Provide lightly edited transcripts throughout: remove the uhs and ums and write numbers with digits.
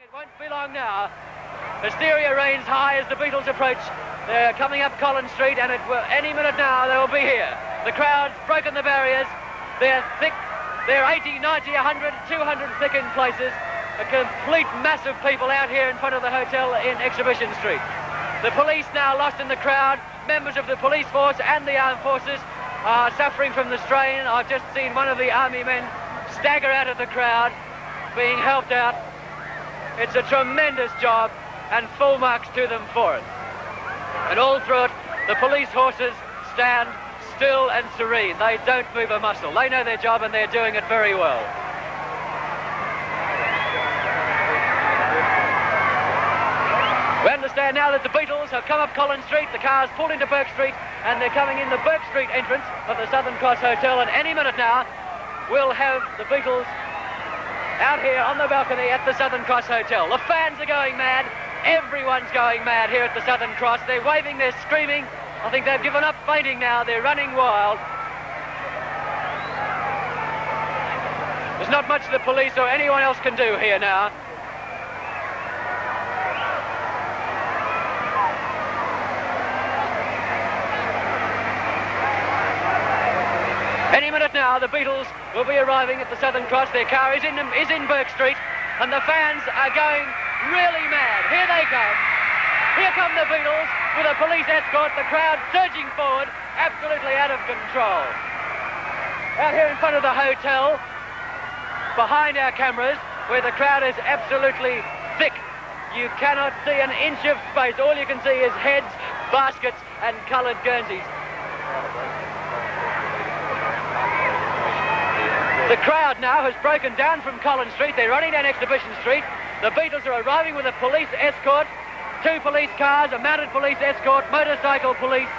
It won't be long now. Hysteria reigns high as the Beatles approach. They're coming up Collins Street, and any minute now they will be here. The crowd's broken the barriers. They're thick. They're 80, 90, 100, 200 thick in places. A complete mass of people out here in front of the hotel in Exhibition Street. The police now lost in the crowd. Members of the police force and the armed forces are suffering from the strain. I've just seen one of the army men stagger out of the crowd, being helped out. It's a tremendous job, and full marks to them for it. And all through it, the police horses stand still and serene. They don't move a muscle. They know their job, and they're doing it very well. We understand now that the Beatles have come up Collins Street. The cars pulled into Burke Street, and they're coming in the Burke Street entrance of the Southern Cross Hotel. And any minute now, we'll have the Beatles out here on the balcony at the Southern Cross Hotel. The fans are going mad. Everyone's going mad here at the Southern Cross. They're waving, they're screaming. I think they've given up fainting now. They're running wild. There's not much the police or anyone else can do here now. Any minute now, the Beatles will be arriving at the Southern Cross. Their car is in Burke Street, and the fans are going really mad. Here they come. Here come the Beatles with a police escort. The crowd surging forward, absolutely out of control. Out here in front of the hotel, behind our cameras, where the crowd is absolutely thick. You cannot see an inch of space. All you can see is heads, baskets, and coloured Guernseys. The crowd now has broken down from Collins Street. They're running down Exhibition Street. The Beatles are arriving with a police escort, 2 police cars, a mounted police escort, motorcycle police.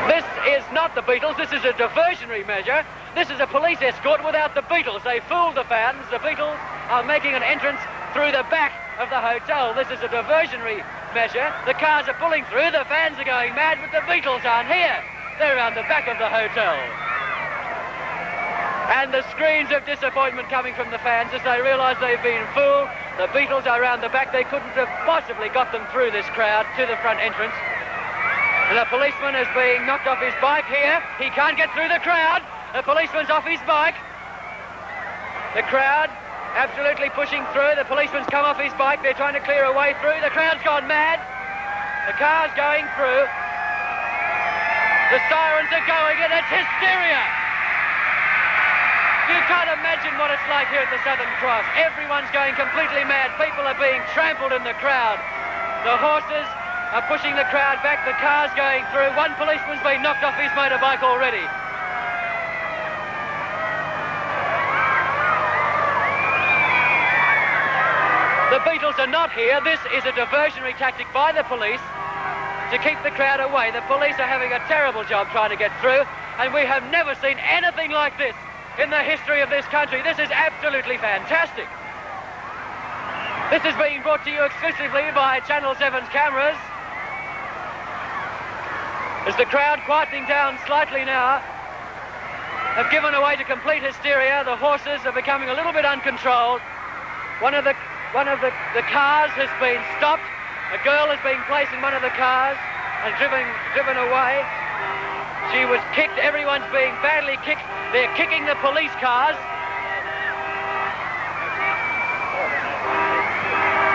This is not the Beatles. This is a diversionary measure. This is a police escort without the Beatles. They fooled the fans. The Beatles are making an entrance through the back of the hotel. This is a diversionary measure. The cars are pulling through, the fans are going mad, but the Beatles aren't here. They're around the back of the hotel. And the screams of disappointment coming from the fans as they realise they've been fooled. The Beatles are around the back. They couldn't have possibly got them through this crowd to the front entrance. And a policeman is being knocked off his bike here. He can't get through the crowd. The policeman's off his bike. The crowd absolutely pushing through. The policeman's come off his bike. They're trying to clear a way through. The crowd's gone mad. The car's going through. The sirens are going, and it's hysteria. You can't imagine what it's like here at the Southern Cross. Everyone's going completely mad. People are being trampled in the crowd. The horses are pushing the crowd back. The car's going through. One policeman's been knocked off his motorbike already. The Beatles are not here. This is a diversionary tactic by the police to keep the crowd away. The police are having a terrible job trying to get through, and we have never seen anything like this in the history of this country. This is absolutely fantastic. This is being brought to you exclusively by Channel 7's cameras. As the crowd, quietening down slightly now, have given away to complete hysteria. The horses are becoming a little bit uncontrolled. One of the cars has been stopped. A girl is being placed in one of the cars and driven away. She was kicked. Everyone's being badly kicked. They're kicking the police cars.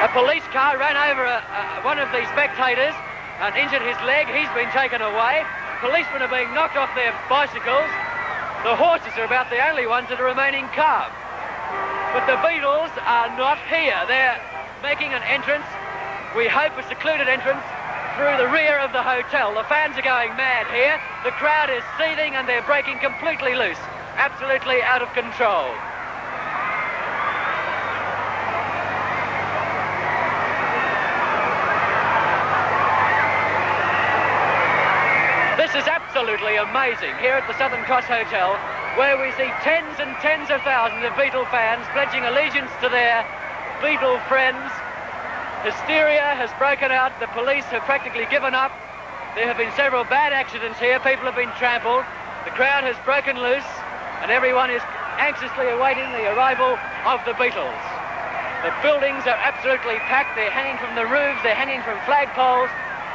A police car ran over one of the spectators and injured his leg. He's been taken away. Policemen are being knocked off their bicycles. The horses are about the only ones that are remaining calm. But the Beatles are not here. They're making an entrance, we hope a secluded entrance, through the rear of the hotel. The fans are going mad here. The crowd is seething and they're breaking completely loose. Absolutely out of control. This is absolutely amazing here at the Southern Cross Hotel, where we see tens and tens of thousands of Beatle fans pledging allegiance to their Beatle friends. Hysteria has broken out. The police have practically given up. There have been several bad accidents here. People have been trampled. The crowd has broken loose, and everyone is anxiously awaiting the arrival of the Beatles. The buildings are absolutely packed. They're hanging from the roofs, they're hanging from flagpoles,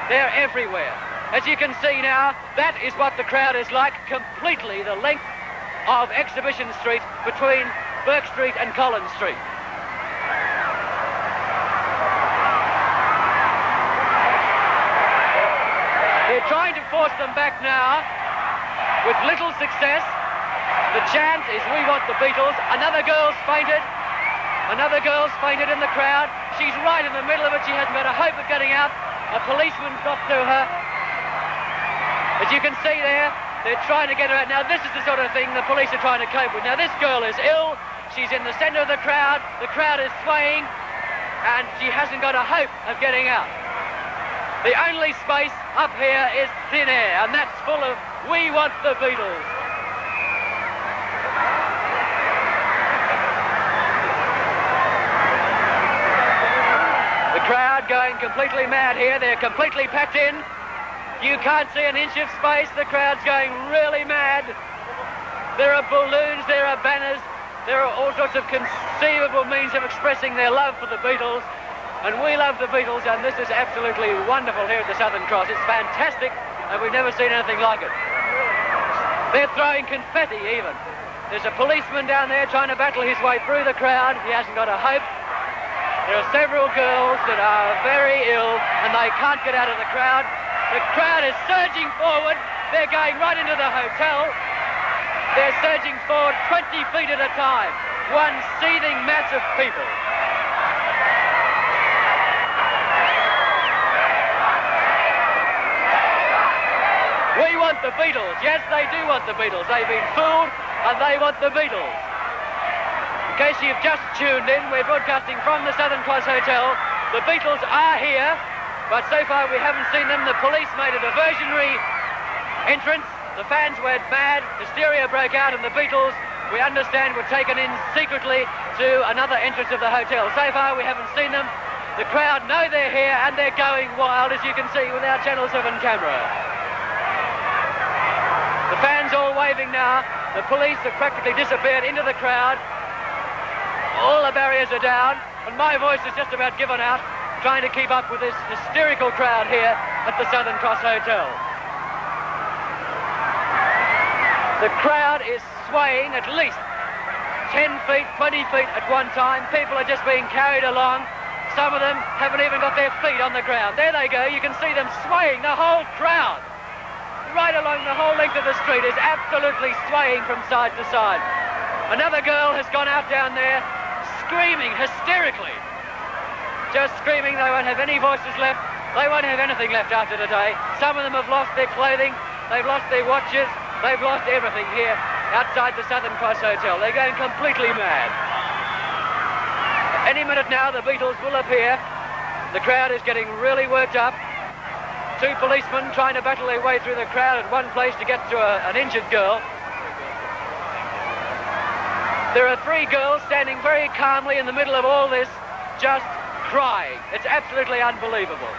they're everywhere. As you can see now, that is what the crowd is like, completely the length of Exhibition Street between Burke Street and Collins Street. They're trying to force them back now with little success. The chant is "We want the Beatles." Another girl's fainted. Another girl's fainted in the crowd. She's right in the middle of it. She hasn't got a hope of getting out. A policeman's got to her. As you can see there, they're trying to get her out. Now, this is the sort of thing the police are trying to cope with. Now, this girl is ill. She's in the centre of the crowd. The crowd is swaying, and she hasn't got a hope of getting out. The only space up here is thin air, and that's full of "We want the Beatles." The crowd going completely mad here. They're completely packed in. You can't see an inch of space. The crowd's going really mad. There are balloons, there are banners, there are all sorts of conceivable means of expressing their love for the Beatles. And we love the Beatles, and this is absolutely wonderful here at the Southern Cross. It's fantastic, and we've never seen anything like it. They're throwing confetti even. There's a policeman down there trying to battle his way through the crowd. He hasn't got a hope. There are several girls that are very ill, and they can't get out of the crowd. The crowd is surging forward. They're going right into the hotel. They're surging forward 20 feet at a time. One seething mass of people. We want the Beatles. Yes, they do want the Beatles. They've been fooled, and they want the Beatles. In case you've just tuned in, we're broadcasting from the Southern Cross Hotel. The Beatles are here, but so far we haven't seen them. The police made a diversionary entrance. The fans went mad. Hysteria broke out, and the Beatles, we understand, were taken in secretly to another entrance of the hotel. So far we haven't seen them. The crowd know they're here, and they're going wild, as you can see with our Channel 7 camera. The fans all waving now. The police have practically disappeared into the crowd. All the barriers are down, and my voice is just about given out, trying to keep up with this hysterical crowd here at the Southern Cross Hotel. The crowd is swaying at least 10 feet, 20 feet at one time. People are just being carried along. Some of them haven't even got their feet on the ground. There they go. You can see them swaying. The whole crowd, right along the whole length of the street, is absolutely swaying from side to side. Another girl has gone out down there, screaming hysterically. Just screaming. They won't have any voices left. They won't have anything left after today. Some of them have lost their clothing. They've lost their watches. They've lost everything here outside the Southern Cross Hotel. They're going completely mad. Any minute now, the Beatles will appear. The crowd is getting really worked up. Two policemen trying to battle their way through the crowd at one place to get to an injured girl. There are three girls standing very calmly in the middle of all this, just crying. It's absolutely unbelievable.